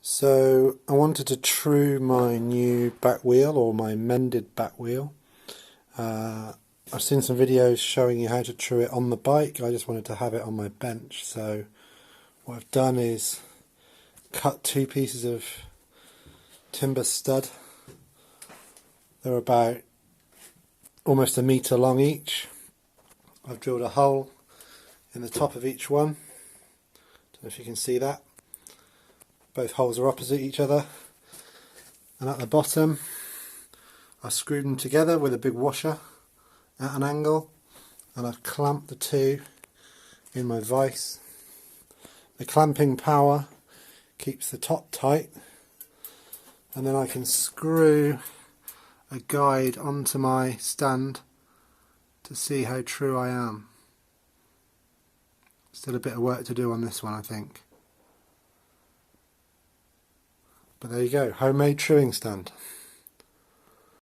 So I wanted to true my new back wheel, or my mended back wheel. I've seen some videos showing you how to true it on the bike. I just wanted to have it on my bench. So what I've done is cut two pieces of timber stud. They're about almost 1 metre long each. I've drilled a hole in the top of each one. Don't know if you can see that. Both holes are opposite each other, and at the bottom I screwed them together with a big washer at an angle, and I've clamped the two in my vise. The clamping power keeps the top tight, and then I can screw a guide onto my stand to see how true I am. Still a bit of work to do on this one, I think. But there you go, homemade truing stand.